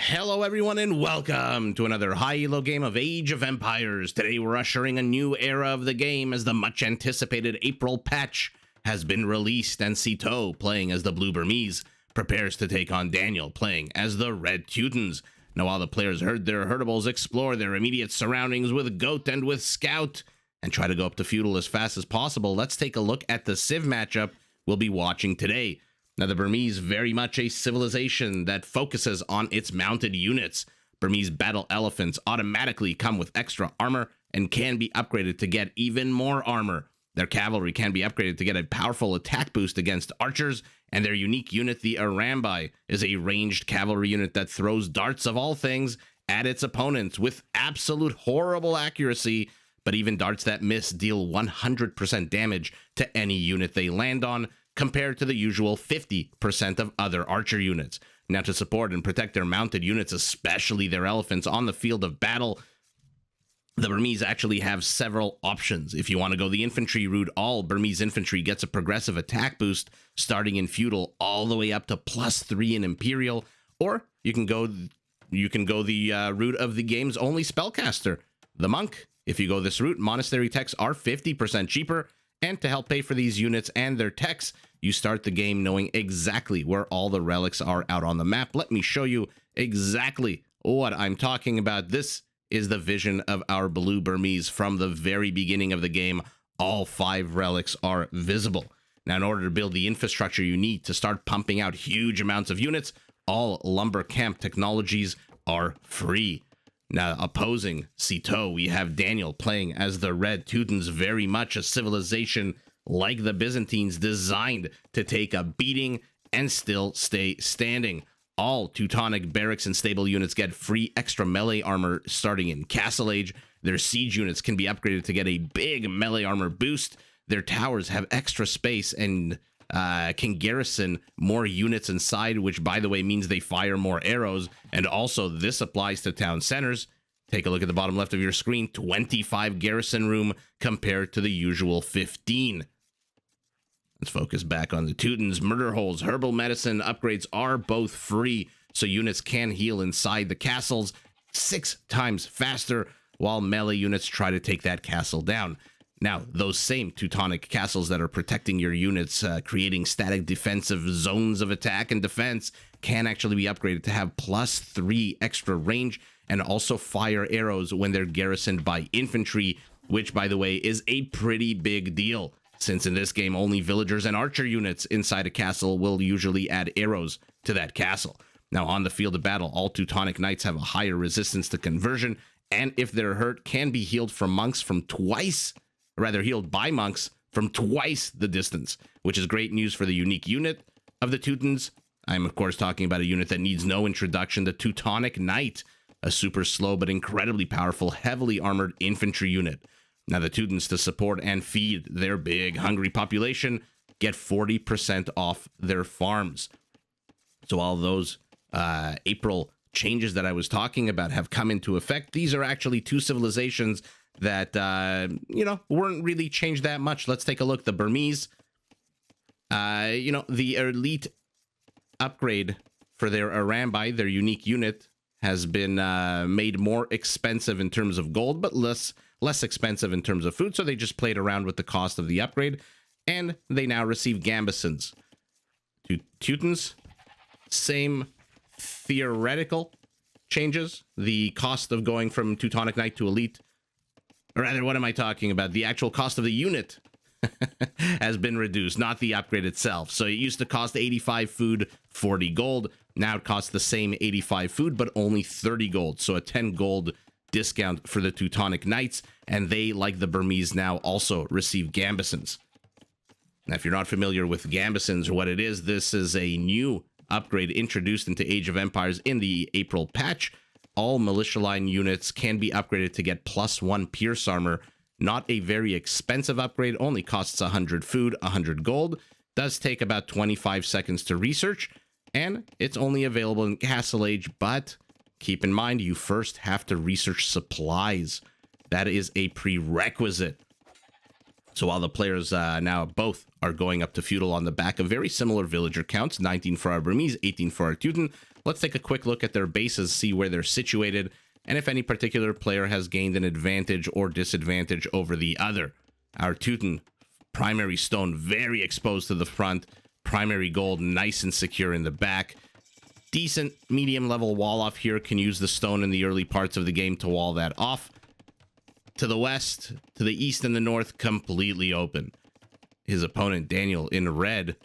Hello everyone and welcome to another high-elo game of Age of Empires. Today we're ushering a new era of the game as the much anticipated April patch has been released, and mYi.Sitaux, playing as the blue Burmese, prepares to take on Daniel, playing as the red Teutons. Now while the players herd their herdables, explore their immediate surroundings with Goat and with Scout, and try to go up to Feudal as fast as possible, let's take a look at the Civ matchup we'll be watching today. Now, the Burmese, very much a civilization that focuses on its mounted units. Burmese battle elephants automatically come with extra armor and can be upgraded to get even more armor. Their cavalry can be upgraded to get a powerful attack boost against archers, and their unique unit, the Arambi, is a ranged cavalry unit that throws darts of all things at its opponents with absolute horrible accuracy, but even darts that miss deal 100% damage to any unit they land on, compared to the usual 50% of other archer units. Now, to support and protect their mounted units, especially their elephants, on the field of battle, the Burmese actually have several options. If you want to go the infantry route, all Burmese infantry gets a progressive attack boost starting in Feudal all the way up to +3 in Imperial, or you can go the route of the game's only spellcaster, the Monk. If you go this route, monastery techs are 50% cheaper. And to help pay for these units and their techs, you start the game knowing exactly where all the relics are out on the map. Let me show you exactly what I'm talking about. This is the vision of our blue Burmese from the very beginning of the game. All 5 relics are visible. Now, in order to build the infrastructure you need to start pumping out huge amounts of units, all lumber camp technologies are free. Now, opposing mYi.Sitaux, we have Daniel playing as the red Teutons, very much a civilization like the Byzantines, designed to take a beating and still stay standing. All Teutonic barracks and stable units get free extra melee armor starting in Castle Age. Their siege units can be upgraded to get a big melee armor boost. Their towers have extra space and can garrison more units inside, which, by the way, means they fire more arrows. And also, this applies to town centers. Take a look at the bottom left of your screen. 25 garrison room compared to the usual 15. Let's focus back on the Teutons. Murder holes, herbal medicine upgrades are both free, so units can heal inside the castles 6 times faster, while melee units try to take that castle down. Now, those same Teutonic castles that are protecting your units, creating static defensive zones of attack and defense, can actually be upgraded to have +3 extra range and also fire arrows when they're garrisoned by infantry, which, by the way, is a pretty big deal, since in this game only villagers and archer units inside a castle will usually add arrows to that castle. Now, on the field of battle, all Teutonic knights have a higher resistance to conversion, and if they're hurt, can be healed healed by monks from twice the distance, which is great news for the unique unit of the Teutons. I'm, of course, talking about a unit that needs no introduction, the Teutonic Knight, a super slow but incredibly powerful, heavily armored infantry unit. Now, the Teutons, to support and feed their big, hungry population, get 40% off their farms. So all those April changes that I was talking about have come into effect. These are actually 2 civilizations that, weren't really changed that much. Let's take a look. The Burmese, the elite upgrade for their Arambi, their unique unit, has been made more expensive in terms of gold, but less expensive in terms of food. So they just played around with the cost of the upgrade, and they now receive gambesons. Teutons, same theoretical changes. The cost of going from Teutonic Knight to elite, or rather, what am I talking about? The actual cost of the unit has been reduced, not the upgrade itself. So it used to cost 85 food, 40 gold. Now it costs the same 85 food, but only 30 gold. So a 10 gold discount for the Teutonic Knights. And they, like the Burmese now, also receive gambesons. Now, if you're not familiar with gambesons or what it is, this is a new upgrade introduced into Age of Empires in the April patch. All militia line units can be upgraded to get +1 pierce armor. Not a very expensive upgrade, only costs 100 food, 100 gold. Does take about 25 seconds to research, and it's only available in Castle Age, but keep in mind, you first have to research supplies. That is a prerequisite. So while the players now both are going up to feudal on the back of very similar villager counts, 19 for our Burmese, 18 for our Teuton, let's take a quick look at their bases, see where they're situated, and if any particular player has gained an advantage or disadvantage over the other. Our Teuton, primary stone, very exposed to the front, primary gold, nice and secure in the back. Decent medium level wall off here, can use the stone in the early parts of the game to wall that off. To the west, to the east and the north, completely open. His opponent, Daniel, in red.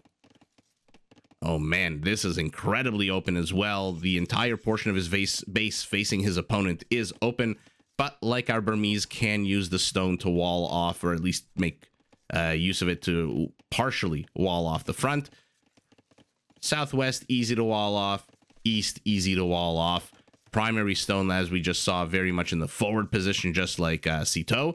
Oh man, this is incredibly open as well. The entire portion of his base facing his opponent is open, but like our Burmese, can use the stone to wall off, or at least make use of it to partially wall off the front. Southwest, easy to wall off. East, easy to wall off. Primary stone, as we just saw, very much in the forward position, just like Sitaux.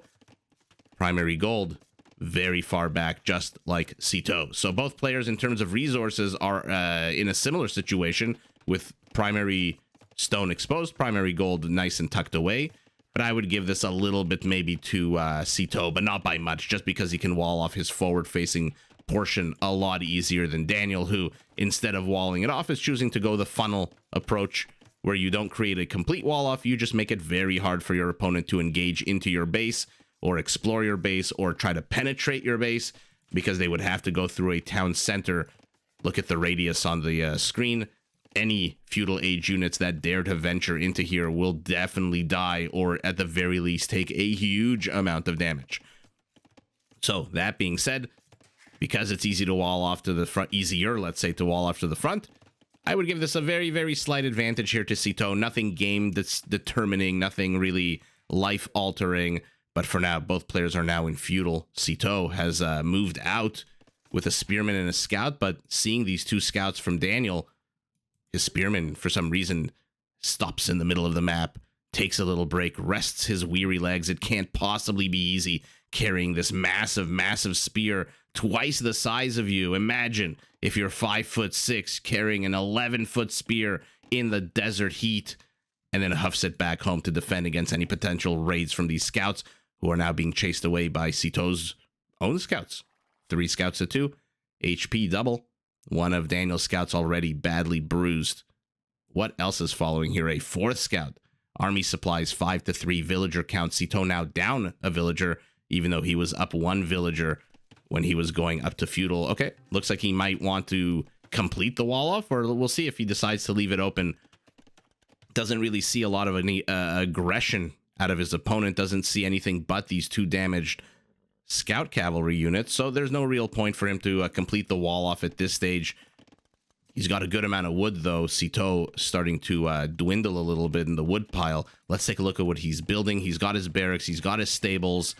Primary gold, very far back, just like Sitaux. So both players, in terms of resources, are in a similar situation, with primary stone exposed, primary gold nice and tucked away. But I would give this a little bit maybe to Sitaux, but not by much, just because he can wall off his forward-facing portion a lot easier than Daniel, who, instead of walling it off, is choosing to go the funnel approach, where you don't create a complete wall off, you just make it very hard for your opponent to engage into your base, or explore your base, or try to penetrate your base, because they would have to go through a town center. Look at the radius on the screen. Any Feudal Age units that dare to venture into here will definitely die, or at the very least take a huge amount of damage. So that being said, because it's easy to wall off to the front, easier, let's say, to wall off to the front, I would give this a very, very slight advantage here to Sitaux. Nothing game that's determining, nothing really life-altering. But for now, both players are now in feudal. Sitaux has moved out with a spearman and a scout, but seeing these two scouts from Daniel, his spearman, for some reason, stops in the middle of the map, takes a little break, rests his weary legs. It can't possibly be easy carrying this massive, massive spear, twice the size of you. Imagine if you're 5'6", carrying an 11-foot spear in the desert heat, and then huffs it back home to defend against any potential raids from these scouts, who are now being chased away by Sitaux's own scouts. 3 scouts to 2, HP double. One of Daniel's scouts already badly bruised. What else is following here? A 4th scout. Army supplies 5 to 3 villager count. Sitaux now down a villager, even though he was up 1 villager when he was going up to feudal. Okay, looks like he might want to complete the wall off, or we'll see if he decides to leave it open. Doesn't really see a lot of any aggression out of his opponent. Doesn't see anything but these 2 damaged scout cavalry units. So there's no real point for him to complete the wall off at this stage. He's got a good amount of wood, though. Sitaux starting to dwindle a little bit in the wood pile. Let's take a look at what he's building. He's got his barracks. He's got his stables.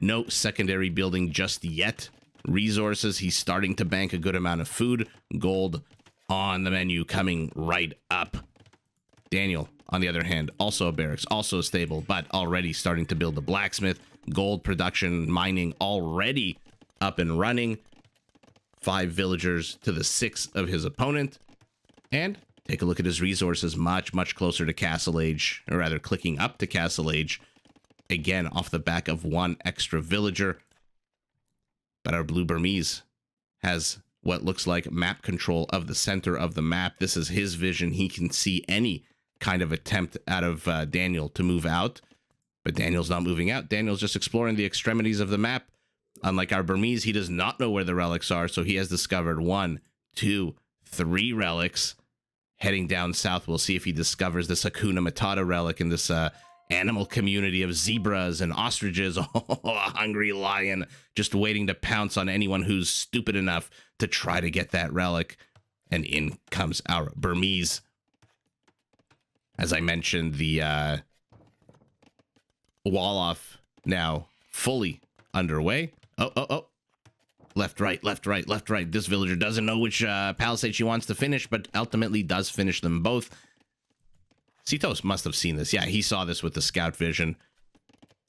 No secondary building just yet. Resources, he's starting to bank a good amount of food. Gold on the menu coming right up. Daniel, on the other hand, also a barracks, also a stable, but already starting to build the blacksmith. Gold production, mining already up and running. 5 villagers to the 6 of his opponent. And take a look at his resources, much, much closer to Castle Age, or rather clicking up to Castle Age. Again, off the back of 1 extra villager. But our blue Burmese has what looks like map control of the center of the map. This is his vision. He can see any kind of attempt out of Daniel to move out. But Daniel's not moving out. Daniel's just exploring the extremities of the map. Unlike our Burmese, he does not know where the relics are, so he has discovered 1, 2, 3 relics. Heading down south, we'll see if he discovers this Hakuna Matata relic in this animal community of zebras and ostriches. Oh, a hungry lion just waiting to pounce on anyone who's stupid enough to try to get that relic. And in comes our Burmese. As I mentioned, the wall-off now fully underway. Oh. Left, right, left, right, left, right. This villager doesn't know which palisade she wants to finish, but ultimately does finish them both. Sitaux must have seen this. Yeah, he saw this with the scout vision.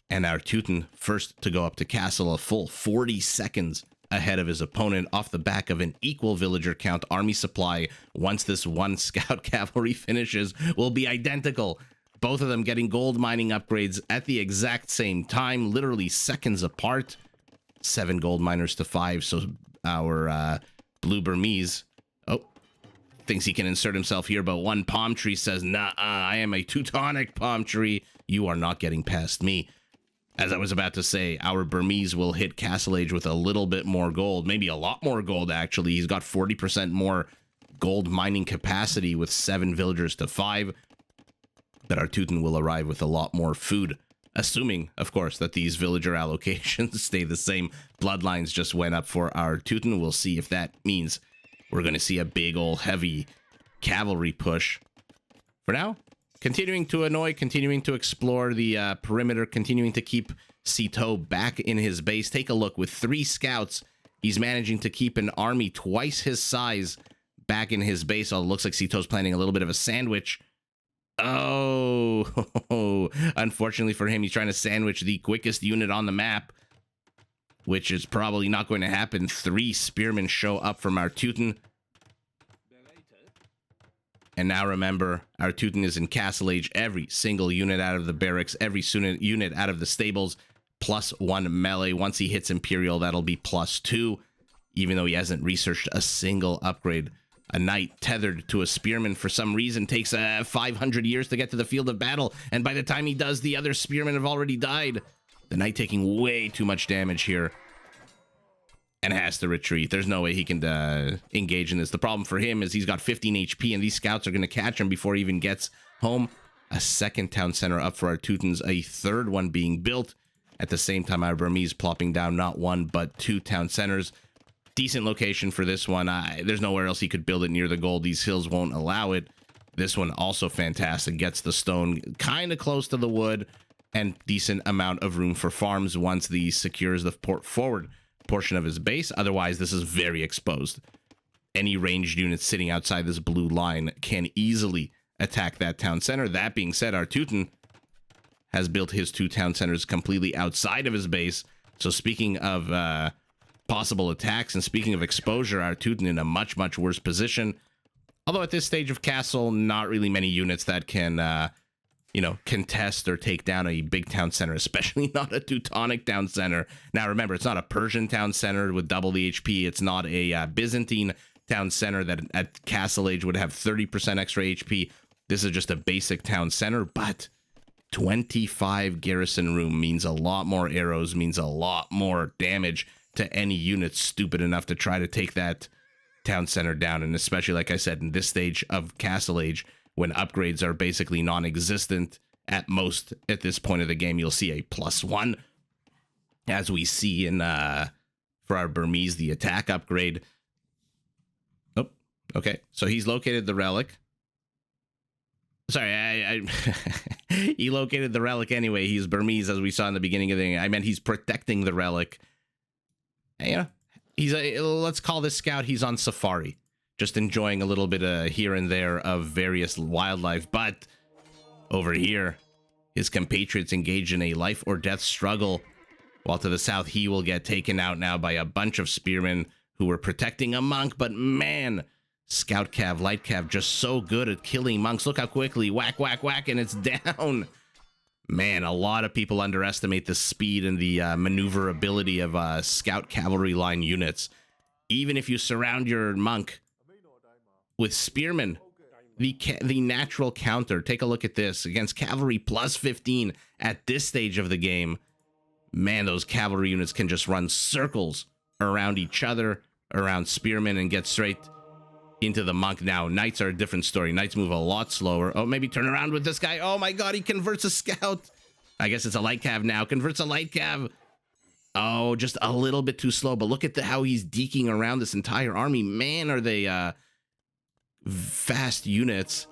And our Teuton, first to go up to castle, a full 40 seconds ahead of his opponent off the back of an equal villager count. Army supply, once this 1 scout cavalry finishes, will be identical. Both of them getting gold mining upgrades at the exact same time, literally seconds apart. 7 gold miners to 5. So our blue Burmese, oh, thinks he can insert himself here, but one palm tree says, nah, I am a Teutonic palm tree. You are not getting past me. As I was about to say, our Burmese will hit Castle Age with a little bit more gold, maybe a lot more gold, actually. He's got 40% more gold mining capacity with 7 villagers to 5. But our Teuton will arrive with a lot more food, assuming, of course, that these villager allocations stay the same. Bloodlines just went up for our Teuton. We'll see if that means we're going to see a big old heavy cavalry push. For now, continuing to annoy, continuing to explore the perimeter, continuing to keep Sitaux back in his base. Take a look. With 3 scouts, he's managing to keep an army twice his size back in his base. Oh, it looks like Sitau's planning a little bit of a sandwich. Oh, unfortunately for him, he's trying to sandwich the quickest unit on the map, which is probably not going to happen. 3 spearmen show up from our Teuton. And now remember, our Teuton is in Castle Age. Every single unit out of the barracks, every unit out of the stables, +1 melee. Once he hits Imperial, that'll be +2, even though he hasn't researched a single upgrade. A knight tethered to a spearman for some reason takes 500 years to get to the field of battle, and by the time he does, the other spearmen have already died. The knight taking way too much damage here and has to retreat. There's no way he can engage in this. The problem for him is he's got 15 HP, and these scouts are going to catch him before he even gets home. A second town center up for our Teutons, a third one being built. At the same time, our Burmese plopping down not 1, but 2 town centers. Decent location for this one. There's nowhere else he could build it near the gold. These hills won't allow it. This one also fantastic. Gets the stone kind of close to the wood, and decent amount of room for farms once he secures the forward portion of his base. Otherwise, this is very exposed. Any ranged units sitting outside this blue line can easily attack that town center. That being said, our Teuton has built his 2 town centers completely outside of his base. So speaking of possible attacks, and speaking of exposure, our Teuton in a much, much worse position. Although at this stage of castle, not really many units that can, contest or take down a big town center, especially not a Teutonic town center. Now, remember, it's not a Persian town center with double the HP. It's not a Byzantine town center that at Castle Age would have 30% extra HP. This is just a basic town center, but 25 garrison room means a lot more arrows, means a lot more damage to any unit stupid enough to try to take that town center down. And especially, like I said, in this stage of Castle Age, when upgrades are basically non-existent at most at this point of the game, you'll see a +1, as we see in for our Burmese, the attack upgrade. Oh, okay. So he's located the relic. Sorry, he located the relic anyway. He's Burmese, as we saw in the beginning of the thing. I meant he's protecting the relic. He's let's call this scout, he's on safari, just enjoying a little bit here and there of various wildlife. But over here, his compatriots engage in a life or death struggle, while to the south he will get taken out now by a bunch of spearmen who were protecting a monk. But man, scout cav, light cav, just so good at killing monks. Look how quickly, whack, whack, whack, and it's down. Man, a lot of people underestimate the speed and the maneuverability of scout cavalry line units. Even if you surround your monk with spearmen, the natural counter, take a look at this, against cavalry +15 at this stage of the game, man, those cavalry units can just run circles around each other, around spearmen, and get straight into the monk. Now, knights are a different story. Knights move a lot slower. Oh, maybe turn around with this guy. Oh my god, he converts a scout. I guess it's a light cav now. Converts a light cav. Oh, just a little bit too slow. But look at how he's deking around this entire army. Man, are they fast units.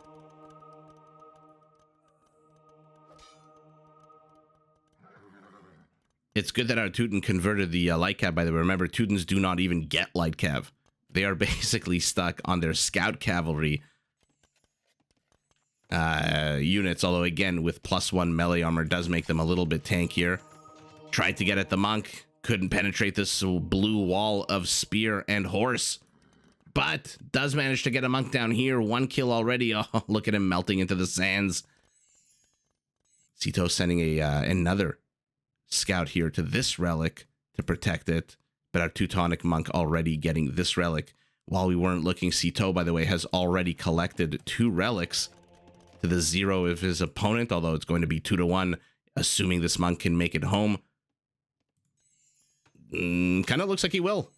It's good that our Teuton converted the light cav, by the way. Remember, Teutons do not even get light cav. They are basically stuck on their scout cavalry units, although again, with +1 melee armor does make them a little bit tankier. Tried to get at the monk, couldn't penetrate this blue wall of spear and horse, but does manage to get a monk down here. 1 kill already. Oh, look at him melting into the sands. Sitaux sending another scout here to this relic to to protect it. But our Teutonic monk already getting this relic. While we weren't looking, Sitaux, by the way, has already collected 2 relics to the 0 of his opponent, although it's going to be 2-1, assuming this monk can make it home. Kind of looks like he will.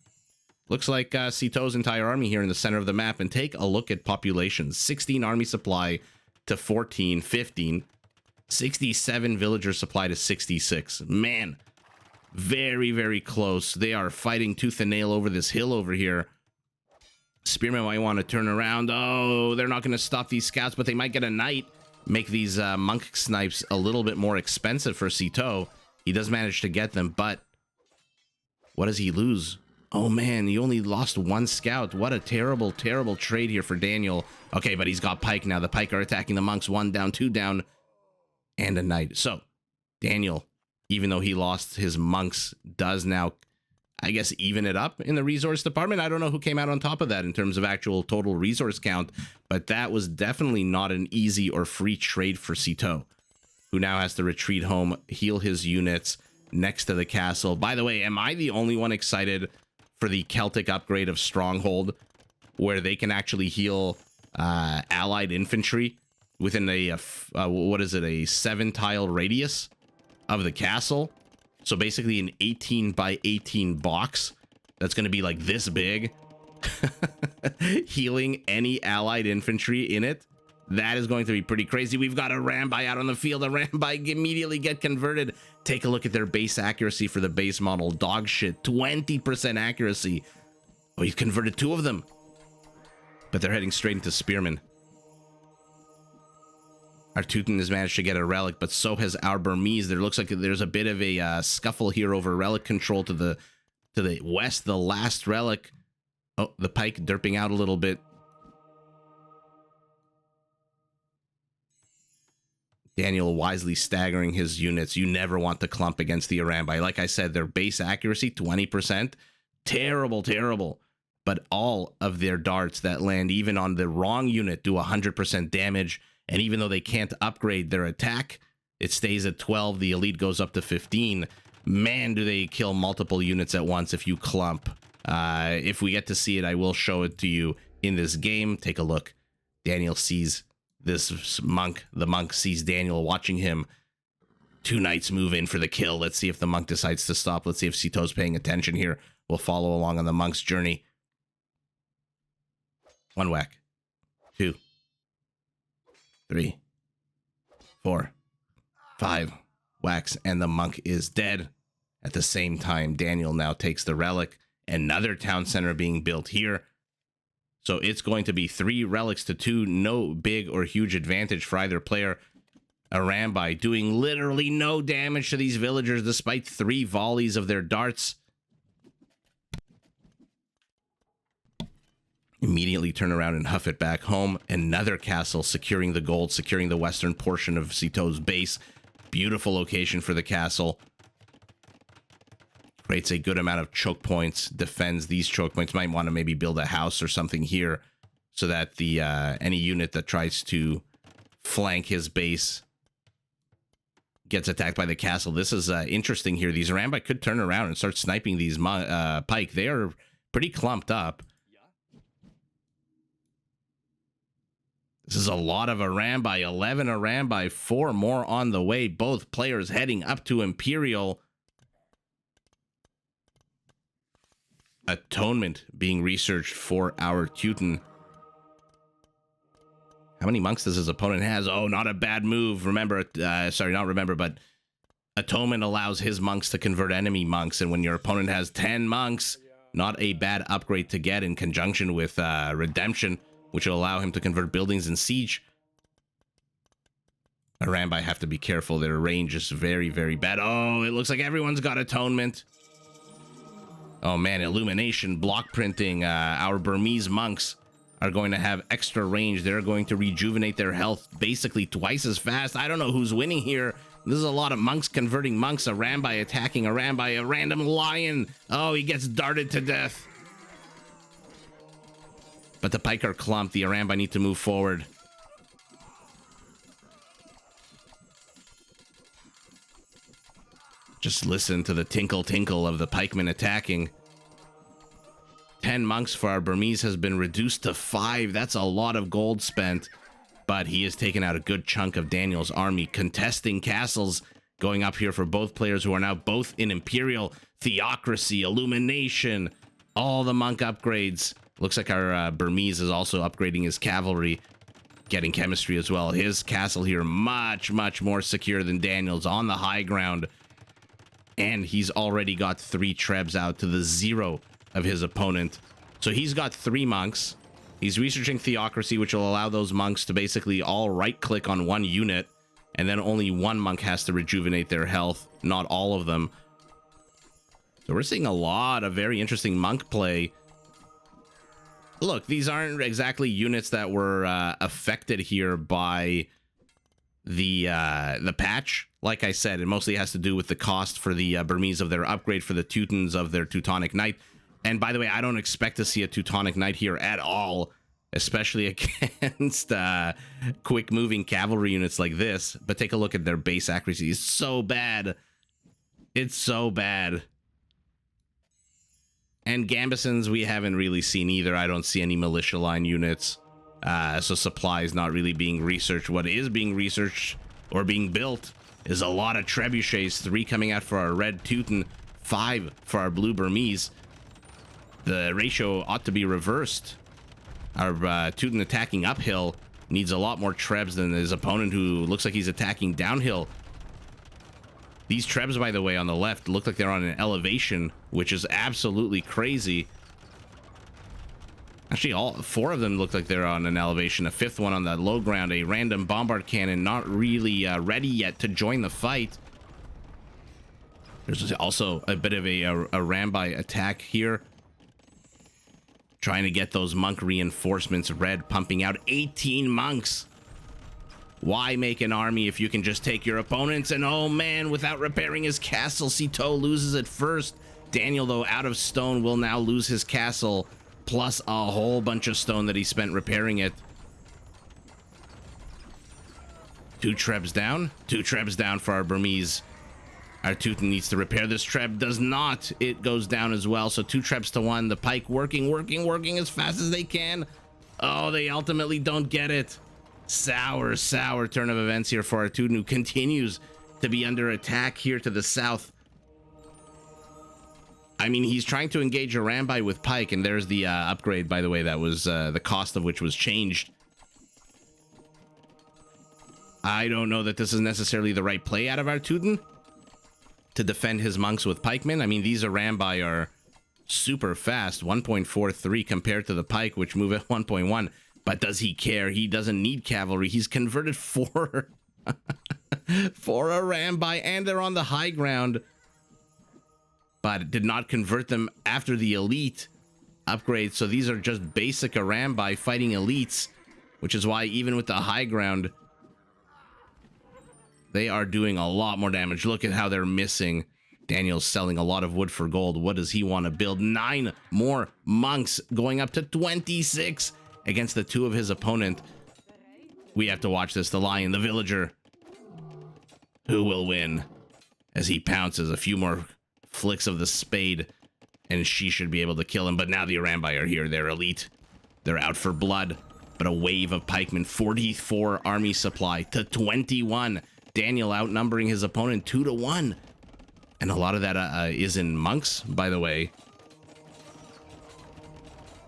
Looks like Sitau's entire army here in the center of the map. And take a look at populations. 16 army supply to 14, 15. 67 villager supply to 66. Man, very, very close. They are fighting tooth and nail over this hill over here. Spearmen might want to turn around. Oh, they're not going to stop these scouts, but they might get a knight. Make these monk snipes a little bit more expensive for Sitaux. He does manage to get them, but what does he lose? Oh man, he only lost 1 scout. What a terrible, terrible trade here for Daniel. Okay, but he's got pike now. The pike are attacking the monks. 1 down, 2 down, and a knight. So Daniel, even though he lost his monks, does now, I guess, even it up in the resource department. I don't know who came out on top of that in terms of actual total resource count, but that was definitely not an easy or free trade for Sitaux, who now has to retreat home, heal his units next to the castle. By the way, am I the only one excited for the Celtic upgrade of Stronghold, where they can actually heal allied infantry within a what is it, a 7-tile radius of the castle? So basically an 18 by 18 box that's going to be like this big, healing any allied infantry in it. That is going to be pretty crazy. We've got a Rambai out on the field. A Rambai immediately get converted. Take a look at their base accuracy for the base model. Dog shit, 20% accuracy. Oh, he's converted 2 of them. But they're heading straight into Spearmen. Our Teuton has managed to get a relic, but so has our Burmese. There looks like there's a bit of a scuffle here over relic control to the west. The last relic. Oh, the pike derping out a little bit. Daniel wisely staggering his units. You never want to clump against the Arambai. Like I said, their base accuracy, 20%. Terrible, terrible. But all of their darts that land even on the wrong unit do 100% damage. And even though they can't upgrade their attack, it stays at 12. The elite goes up to 15. Man, do they kill multiple units at once if you clump. If we get to see it, I will show it to you in this game. Take a look. Daniel sees this monk. The monk sees Daniel watching him. 2 knights move in for the kill. Let's see if the monk decides to stop. Let's see if Sitau's paying attention here. We'll follow along on the monk's journey. 1 whack. 2. 3. 4. 5 whacks, and the monk is dead. At the same time, Daniel now takes the relic. Another town center being built here. So it's going to be 3 relics to 2. No big or huge advantage for either player. Arambai doing literally no damage to these villagers despite 3 volleys of their darts. Immediately turn around and huff it back home. Another castle securing the gold, securing the western portion of Sitau's base. Beautiful location for the castle. Creates a good amount of choke points, defends these choke points. Might want to maybe build a house or something here so that the any unit that tries to flank his base gets attacked by the castle. This is interesting here. These Arambai could turn around and start sniping these pike. They are pretty clumped up. This is a lot of Arambai. 11 Arambai, 4 more on the way. Both players heading up to Imperial. Atonement being researched for our Teuton. How many monks does his opponent has? Oh, not a bad move. Remember, but Atonement allows his monks to convert enemy monks. And when your opponent has 10 monks, not a bad upgrade to get in conjunction with Redemption, which will allow him to convert buildings in siege. Arambai have to be careful. Their range is very, very bad. Oh, it looks like everyone's got Atonement. Oh man, Illumination, block printing. Our Burmese monks are going to have extra range. They're going to rejuvenate their health basically twice as fast. I don't know who's winning here. This is a lot of monks converting monks. Arambai attacking Arambai. A random lion. Oh, he gets darted to death. But the pike are clumped. The Arambai need to move forward. Just listen to the tinkle tinkle of the pikemen attacking. 10 monks for our Burmese has been reduced to 5. That's a lot of gold spent. But he has taken out a good chunk of Daniel's army. Contesting castles going up here for both players who are now both in Imperial, Theocracy, Illumination, all the monk upgrades. Looks like our Burmese is also upgrading his cavalry, getting chemistry as well. His castle here much, much more secure than Daniel's on the high ground. And he's already got 3 trebs out to the 0 of his opponent. So he's got 3 monks. He's researching Theocracy, which will allow those monks to basically all right-click on one unit, and then only one monk has to rejuvenate their health, not all of them. So we're seeing a lot of very interesting monk play. Look, these aren't exactly units that were affected here by the patch. Like I said, it mostly has to do with the cost for the Burmese of their upgrade for the Teutons of their Teutonic Knight. And by the way, I don't expect to see a Teutonic Knight here at all, especially against quick-moving cavalry units like this. But take a look at their base accuracy. It's so bad. It's so bad. And Gambesons we haven't really seen either. I don't see any militia line units. So supply is not really being researched. What is being researched or being built is a lot of trebuchets. 3 coming out for our red Teuton, 5 for our blue Burmese. The ratio ought to be reversed. Our Teuton attacking uphill needs a lot more trebs than his opponent, who looks like he's attacking downhill. These trebs, by the way, on the left look like they're on an elevation, which is absolutely crazy. Actually, all 4 of them look like they're on an elevation. A 5th one on the low ground, a random bombard cannon, not really ready yet to join the fight. There's also a bit of a Rambai attack here, trying to get those monk reinforcements. Red pumping out 18 monks. Why make an army if you can just take your opponents? And oh man, without repairing his castle, Sitaux loses it first. Daniel, though, out of stone, will now lose his castle, plus a whole bunch of stone that he spent repairing it. 2 trebs down. 2 trebs down for our Burmese. Our Teuton needs to repair this treb. Does not. It goes down as well. So 2 trebs to 1. The pike working as fast as they can. Oh, they ultimately don't get it. Sour turn of events here for our Teuton, who continues to be under attack here to the south. I mean, he's trying to engage a Rambai with pike, and there's the upgrade, by the way, that was the cost of which was changed. I don't know that this is necessarily the right play out of our Teuton to defend his monks with pikemen. I mean, these Rambai are super fast, 1.43 compared to the pike, which move at 1.1. But does he care? He doesn't need cavalry. He's converted 4 for a Rambai, and they're on the high ground, but did not convert them after the elite upgrade. So these are just basic Rambai fighting elites, which is why even with the high ground, they are doing a lot more damage. Look at how they're missing. Daniel's selling a lot of wood for gold. What does he want to build? 9 more monks, going up to 26 against the 2 of his opponent. We have to watch this. The lion, the villager. Who will win? As he pounces, a few more flicks of the spade, and she should be able to kill him. But now the Rambai are here. They're elite. They're out for blood. But a wave of pikemen. 44 army supply to 21. Daniel outnumbering his opponent 2 to 1. And a lot of that is in monks, by the way.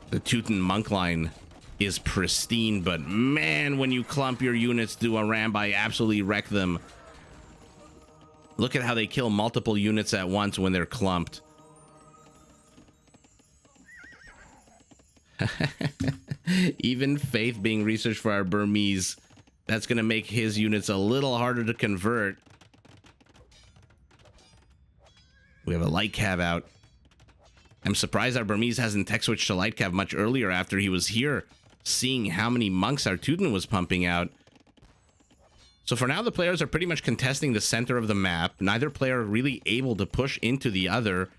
The Teuton monk line is pristine, but man, when you clump your units, do a Rambai absolutely wreck them. Look at how they kill multiple units at once when they're clumped. Even Faith being researched for our Burmese. That's going to make his units a little harder to convert. We have a light cav out. I'm surprised our Burmese hasn't tech switched to light cav much earlier after he was here, seeing how many monks our Teuton was pumping out. So for now, the players are pretty much contesting the center of the map. Neither player really able to push into the other.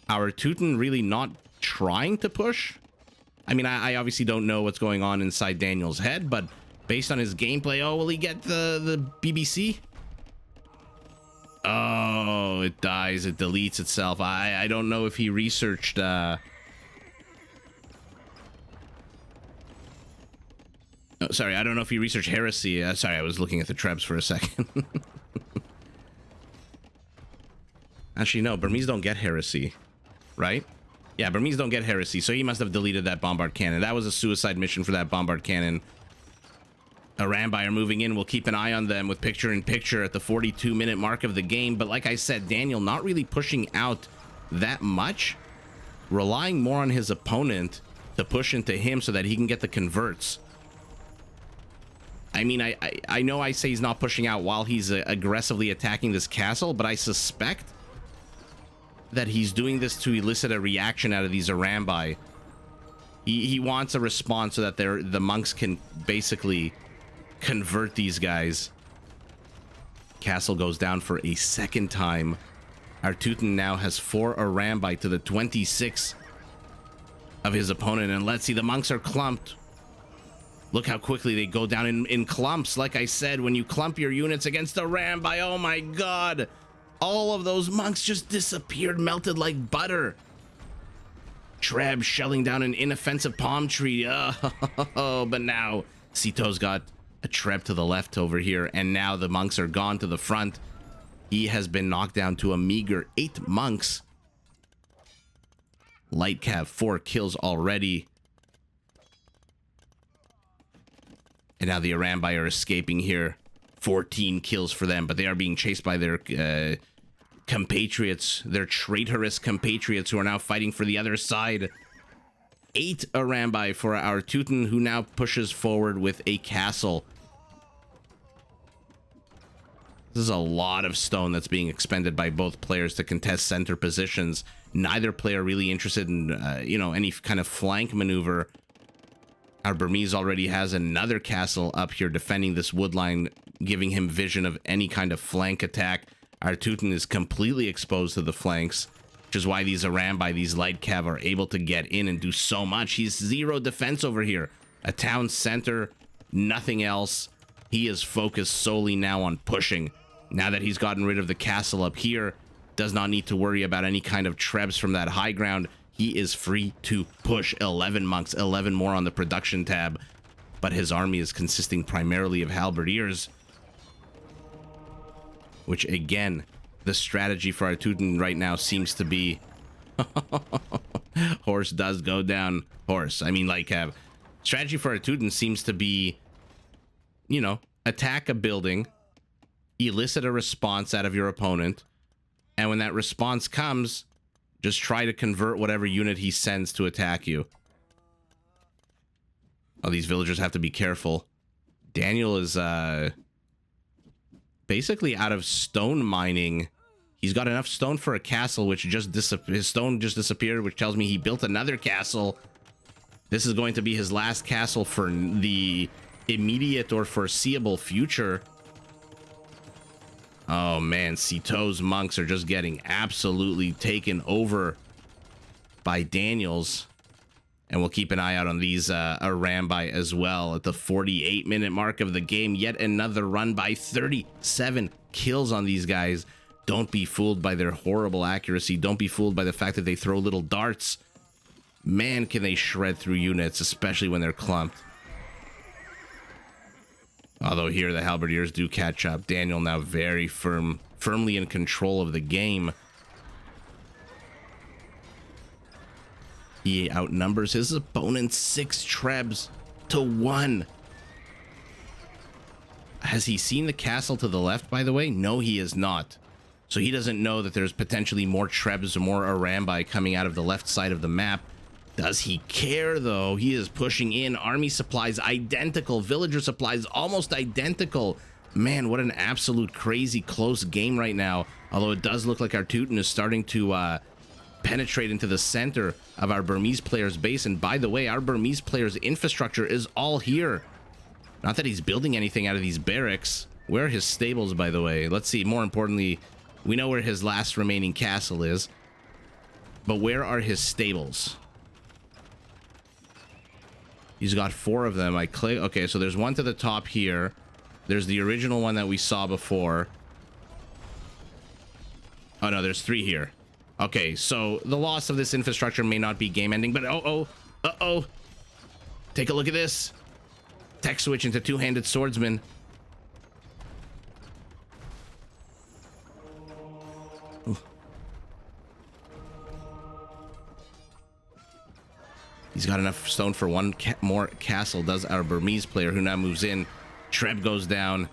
Our Teuton really not trying to push. I mean, I obviously don't know what's going on inside Daniel's head, but based on his gameplay, oh, will he get the BBC? Oh, it dies. It deletes itself. I don't know if he researched... Oh, sorry, I don't know if he researched heresy. Sorry, I was looking at the trebs for a second. Actually, no, Burmese don't get heresy, right? Yeah, Burmese don't get heresy, so he must have deleted that bombard cannon. That was a suicide mission for that bombard cannon. A Rambai are moving in. We'll keep an eye on them with picture-in-picture at the 42-minute mark of the game. But like I said, Daniel not really pushing out that much, relying more on his opponent to push into him so that he can get the converts. I mean, I know I say he's not pushing out while he's aggressively attacking this castle, but I suspect that he's doing this to elicit a reaction out of these Arambai. He wants a response so that the monks can basically convert these guys. Castle goes down for a second time. Our Teuton now has 4 Arambai to the 26 of his opponent, and let's see, the monks are clumped. Look how quickly they go down in clumps. Like I said, when you clump your units against a Rambai, oh my god, all of those monks just disappeared, melted like butter. Treb shelling down an inoffensive palm tree. Oh, but now Sitau's got a Treb to the left over here, and now the monks are gone to the front. He has been knocked down to a meager 8 monks. Light Cav, 4 kills already. And now the Arambai are escaping here. 14 kills for them, but they are being chased by their compatriots, their traitorous compatriots who are now fighting for the other side. 8 Arambai for our Teuton, who now pushes forward with a castle. This is a lot of stone that's being expended by both players to contest center positions. Neither player really interested in, any kind of flank maneuver. Our Burmese already has another castle up here defending this wood line, giving him vision of any kind of flank attack. Our Teuton is completely exposed to the flanks, which is why these Arambai, these light cav, are able to get in and do so much. He's 0 defense over here. A town center, nothing else. He is focused solely now on pushing. Now that he's gotten rid of the castle up here, does not need to worry about any kind of trebs from that high ground. He is free to push. 11 monks, 11 more on the production tab, but his army is consisting primarily of halberdiers, which again, the strategy for our Teuton right now seems to be horse does go down. Horse, I mean, like, strategy for our Teuton seems to be, attack a building, elicit a response out of your opponent, and when that response comes, just try to convert whatever unit he sends to attack you. Oh, these villagers have to be careful. Daniel is basically out of stone mining. He's got enough stone for a castle, which his stone just disappeared, which tells me he built another castle. This is going to be his last castle for the immediate or foreseeable future. Oh man, Sitau's monks are just getting absolutely taken over by Daniel's. And we'll keep an eye out on these Arambai as well. At the 48-minute mark of the game, yet another run by 37 kills on these guys. Don't be fooled by their horrible accuracy. Don't be fooled by the fact that they throw little darts. Man, can they shred through units, especially when they're clumped. Although here the halberdiers do catch up. Daniel now very firmly in control of the game. He outnumbers his opponent 6 trebs to 1. Has he seen the castle to the left, by the way? No, he is not. So he doesn't know that there's potentially more trebs or more Arambai coming out of the left side of the map. Does he care, though? He is pushing in. Army supplies identical. Villager supplies almost identical. Man, what an absolute crazy close game right now. Although it does look like our Teuton is starting to penetrate into the center of our Burmese player's base. And by the way, our Burmese player's infrastructure is all here. Not that he's building anything out of these barracks. Where are his stables, by the way? Let's see. More importantly, we know where his last remaining castle is. But where are his stables? He's got 4 of them. I click. Okay, so there's one to the top here. There's the original one that we saw before. Oh, no, there's 3 here. Okay, so the loss of this infrastructure may not be game-ending, but uh-oh. Take a look at this. Tech switch into two-handed swordsman. Ooh. He's got enough stone for one more castle, does our Burmese player, who now moves in. Treb goes down.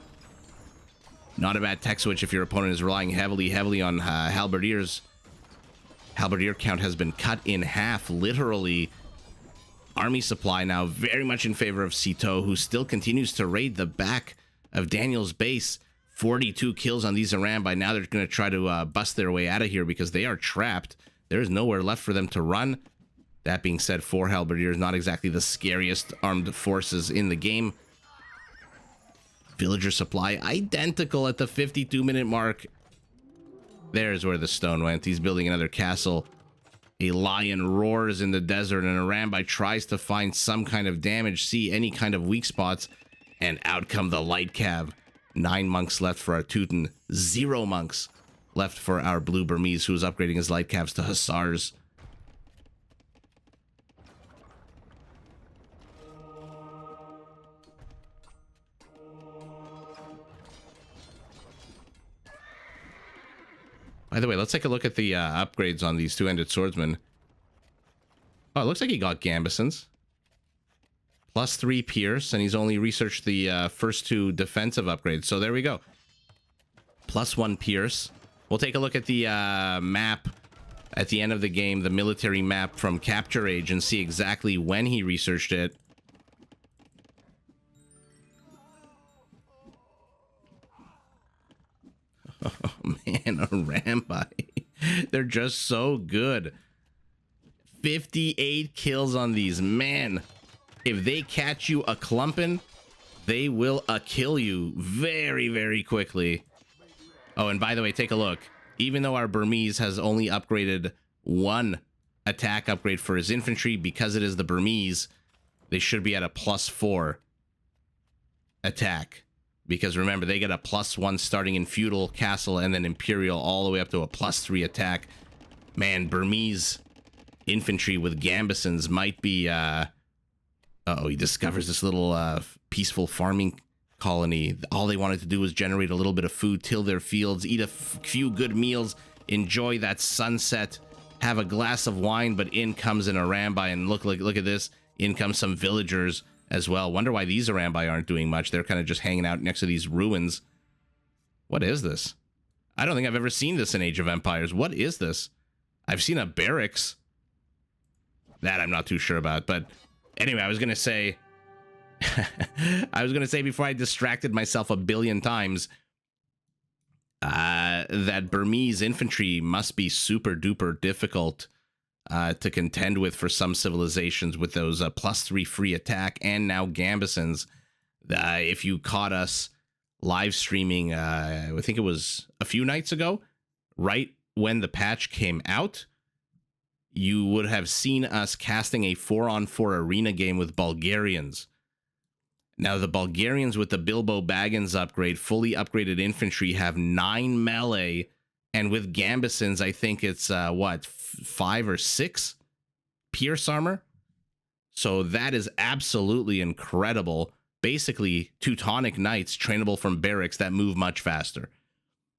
Not a bad tech switch if your opponent is relying heavily on halberdiers. Halberdier count has been cut in half, literally. Army supply now very much in favor of Sitaux, who still continues to raid the back of Daniel's base. 42 kills on these Arambai. Now they're going to try to bust their way out of here because they are trapped. There is nowhere left for them to run. That being said, 4 halberdiers, not exactly the scariest armed forces in the game. Villager supply identical at the 52-minute mark. There's where the stone went. He's building another castle. A lion roars in the desert, and Arambai tries to find some kind of damage, see any kind of weak spots, and out come the light cav. 9 monks left for our Teuton. 0 monks left for our blue Burmese, who's upgrading his light cavs to hussars. By the way, let's take a look at the upgrades on these two-handed swordsmen. Oh, it looks like he got gambesons. +3 pierce, and he's only researched the first 2 defensive upgrades. So there we go. +1 pierce. We'll take a look at the map at the end of the game, the military map from Capture Age, and see exactly when he researched it. Oh man, Arambai. They're just so good. 58 kills on these. Man, if they catch you a clumpin', they will kill you very, very quickly. Oh, and by the way, take a look. Even though our Burmese has only upgraded 1 attack upgrade for his infantry, because it is the Burmese, they should be at a +4 attack. Because remember, they get a +1 starting in Feudal, Castle, and then Imperial, all the way up to a +3 attack. Man, Burmese infantry with gambesons might be... Uh-oh, he discovers this little peaceful farming colony. All they wanted to do was generate a little bit of food, till their fields, eat a few good meals, enjoy that sunset, have a glass of wine, but in comes an Arambai, and look at this. In comes some villagers as well. Wonder why these Arambai aren't doing much. They're kind of just hanging out next to these ruins. What is this? I don't think I've ever seen this in Age of Empires. What is this? I've seen a barracks. That I'm not too sure about. But anyway, I was going to say... before I distracted myself a billion times, that Burmese infantry must be super duper difficult to contend with for some civilizations, with those +3 free attack and now gambesons. If you caught us live streaming, I think it was a few nights ago, right when the patch came out, you would have seen us casting a 4-on-4 arena game with Bulgarians. Now, the Bulgarians with the Bilbo Baggins upgrade, fully upgraded infantry, have 9 melee, and with gambesons, I think it's, 5 or 6 pierce armor? So that is absolutely incredible. Basically, Teutonic knights trainable from barracks that move much faster.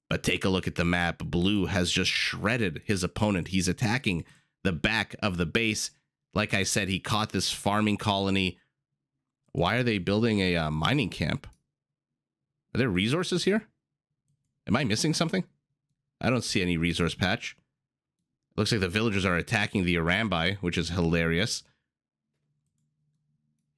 But take a look at the map. Blue has just shredded his opponent. He's attacking the back of the base. Like I said, he caught this farming colony. Why are they building a mining camp? Are there resources here? Am I missing something? I don't see any resource patch. Looks like the villagers are attacking the Arambai, which is hilarious.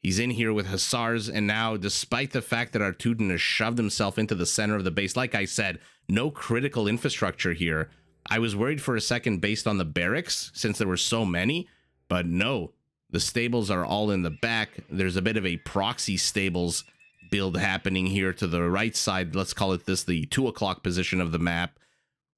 He's in here with hussars, and now, despite the fact that our Teuton has shoved himself into the center of the base, like I said, no critical infrastructure here. I was worried for a second based on the barracks, since there were so many, but no. The stables are all in the back. There's a bit of a proxy stables build happening here to the right side. Let's call it this, the 2 o'clock position of the map.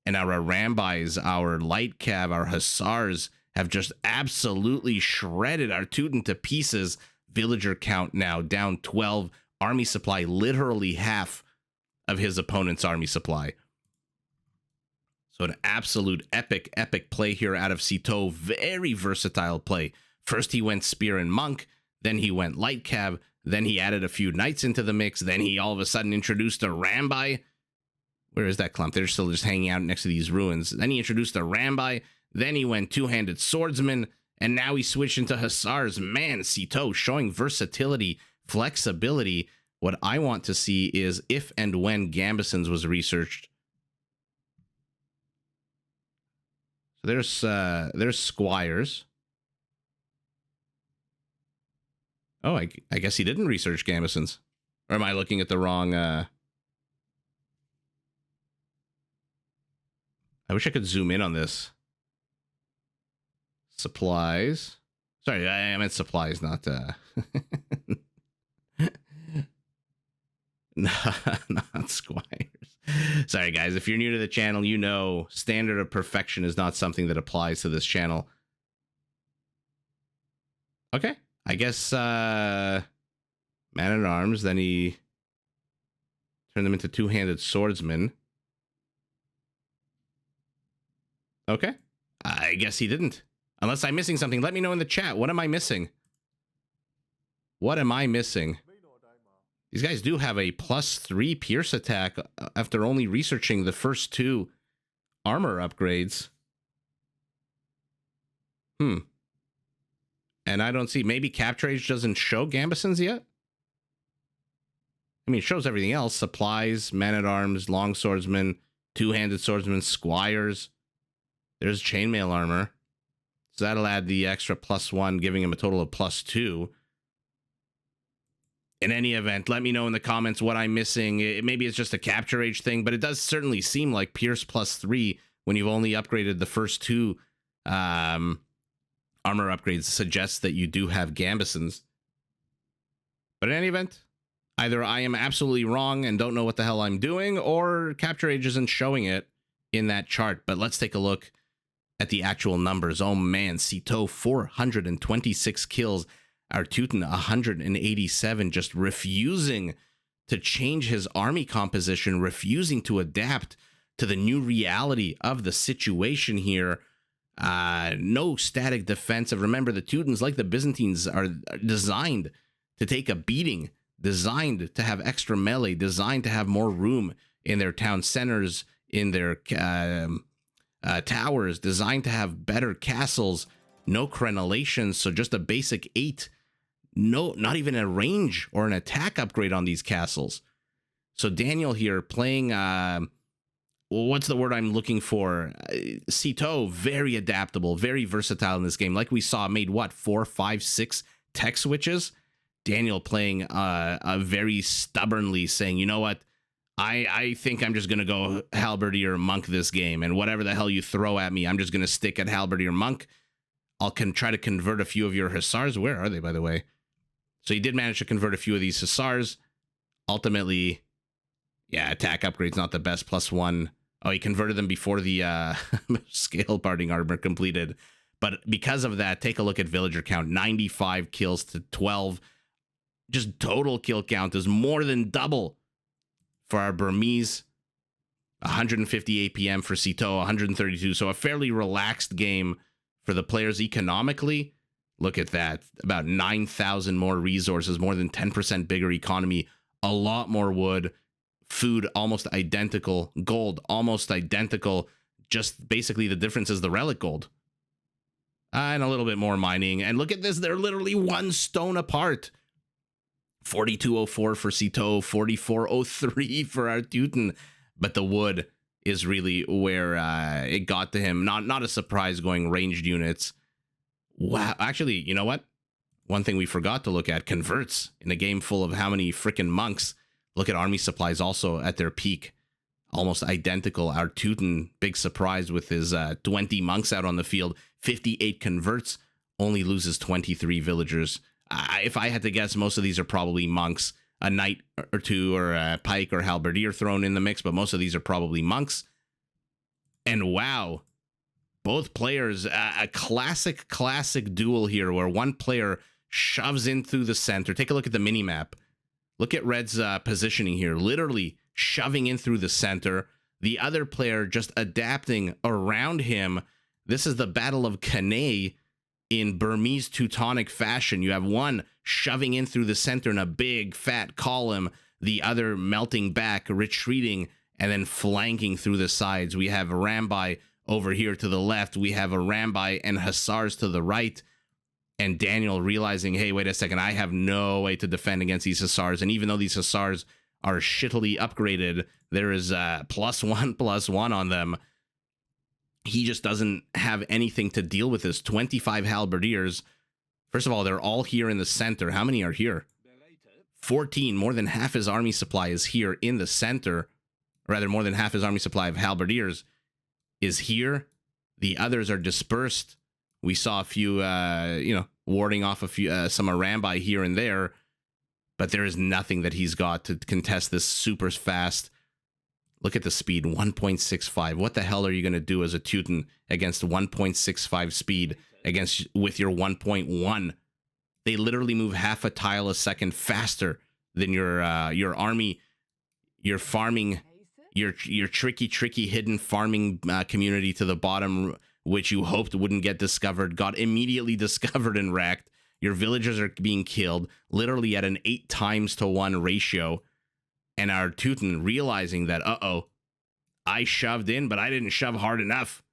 And our Arambais, our light cav, our hussars have just absolutely shredded our Teuton to pieces. Villager count now down 12. Army supply literally half of his opponent's army supply. So an absolute epic play here out of Sitaux. Very versatile play. First he went Spear and Monk, then he went Light Cav, then he added a few Knights into the mix, then he all of a sudden introduced a Rambai. Where is that clump? They're still just hanging out next to these ruins. Then he introduced a Rambai, then he went Two-Handed Swordsman, and now he switched into Hussars. Man, Sitaux showing versatility, flexibility. What I want to see is if and when Gambesons was researched. So there's Squires. Oh, I guess he didn't research Gambesons. Or am I looking at the wrong... I wish I could zoom in on this. Supplies. Sorry, I meant supplies, not... not Squires. Sorry, guys. If you're new to the channel, you know standard of perfection is not something that applies to this channel. Okay. I guess Man-at-Arms, then he turned them into Two-Handed Swordsmen. Okay. I guess he didn't. Unless I'm missing something. Let me know in the chat. What am I missing? What am I missing? These guys do have a +3 pierce attack after only researching the first 2 armor upgrades. And I don't see... Maybe Capture Age doesn't show Gambesons yet? I mean, it shows everything else. Supplies, Man-at-Arms, Long Swordsman, Two-Handed Swordsman, Squires. There's Chainmail Armor. So that'll add the extra +1, giving him a total of +2. In any event, let me know in the comments what I'm missing. Maybe it's just a Capture Age thing, but it does certainly seem like Pierce +3 when you've only upgraded the first 2 armor upgrades suggests that you do have Gambesons. But in any event, either I am absolutely wrong and don't know what the hell I'm doing, or Capture Age isn't showing it in that chart. But let's take a look at the actual numbers. Oh man, Sitaux 426 kills. Our Teuton 187, just refusing to change his army composition, refusing to adapt to the new reality of the situation here. No static defensive. Remember, the Teutons, like the Byzantines, are designed to take a beating, designed to have extra melee, designed to have more room in their town centers, in their towers, designed to have better castles, no crenellations, so just a basic 8. No, not even a range or an attack upgrade on these castles. So Daniel here playing, what's the word I'm looking for? Sitaux, very adaptable, very versatile in this game. Like we saw, made what, 4, 5, 6 tech switches? Daniel playing very stubbornly saying, you know what? I think I'm just going to go Halberdier Monk this game, and whatever the hell you throw at me, I'm just going to stick at Halberdier Monk. I'll try to convert a few of your Hussars. Where are they, by the way? So he did manage to convert a few of these Hussars. Ultimately, yeah, attack upgrade's not the best. +1. Oh, he converted them before the scale parting armor completed. But because of that, take a look at villager count. 95 kills to 12. Just total kill count is more than double for our Burmese. 150 APM for Sitaux, 132. So a fairly relaxed game for the players economically. Look at that. About 9,000 more resources, more than 10% bigger economy, a lot more wood, food almost identical, gold almost identical. Just basically the difference is the relic gold. And a little bit more mining. And look at this. They're literally 1 stone apart. 4204 for Sitaux, 4403 for our Teuton. But the wood is really where it got to him. Not a surprise going ranged units. Wow. Actually, you know what? One thing we forgot to look at, converts in a game full of how many freaking monks. Look at army supplies also at their peak. Almost identical. Our Teuton, big surprise with his 20 monks out on the field. 58 converts, only loses 23 villagers. If I had to guess, most of these are probably monks. A knight or two or a pike or halberdier thrown in the mix, but most of these are probably monks. And wow, both players, a classic duel here where one player shoves in through the center. Take a look at the mini map. Look at Red's positioning here, literally shoving in through the center. The other player just adapting around him. This is the Battle of Cannae in Burmese Teutonic fashion. You have one shoving in through the center in a big fat column, the other melting back, retreating, and then flanking through the sides. We have Rambai over here to the left. We have a Rambai and Hussars to the right. And Daniel realizing, hey, wait a second, I have no way to defend against these Hussars. And even though these Hussars are shittily upgraded, there is +1/+1 on them. He just doesn't have anything to deal with this. 25 halberdiers. First of all, they're all here in the center. How many are here? 14. More than half his army supply is here in the center. Rather, more than half his army supply of halberdiers is here. The others are dispersed. We saw a few, warding off a few, some Arambai here and there, but there is nothing that he's got to contest this super fast. Look at the speed, 1.65. What the hell are you going to do as a Teuton against 1.65 speed with your 1.1? They literally move half a tile a second faster than your army. You're farming your tricky hidden farming community to the bottom, which you hoped wouldn't get discovered, got immediately discovered and wrecked. Your villagers are being killed, literally at an 8-to-1 ratio. And our Teuton realizing that, uh-oh, I shoved in, but I didn't shove hard enough.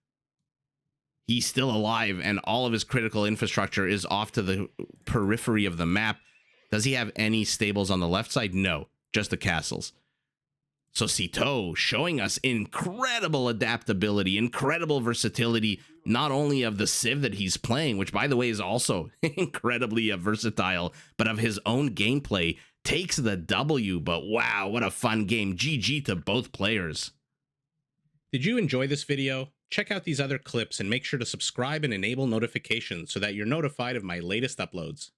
He's still alive, and all of his critical infrastructure is off to the periphery of the map. Does he have any stables on the left side? No, just the castles. So Sitaux showing us incredible adaptability, incredible versatility, not only of the Civ that he's playing, which, by the way, is also incredibly versatile, but of his own gameplay. Takes the W, but wow, what a fun game. GG to both players. Did you enjoy this video? Check out these other clips and make sure to subscribe and enable notifications so that you're notified of my latest uploads.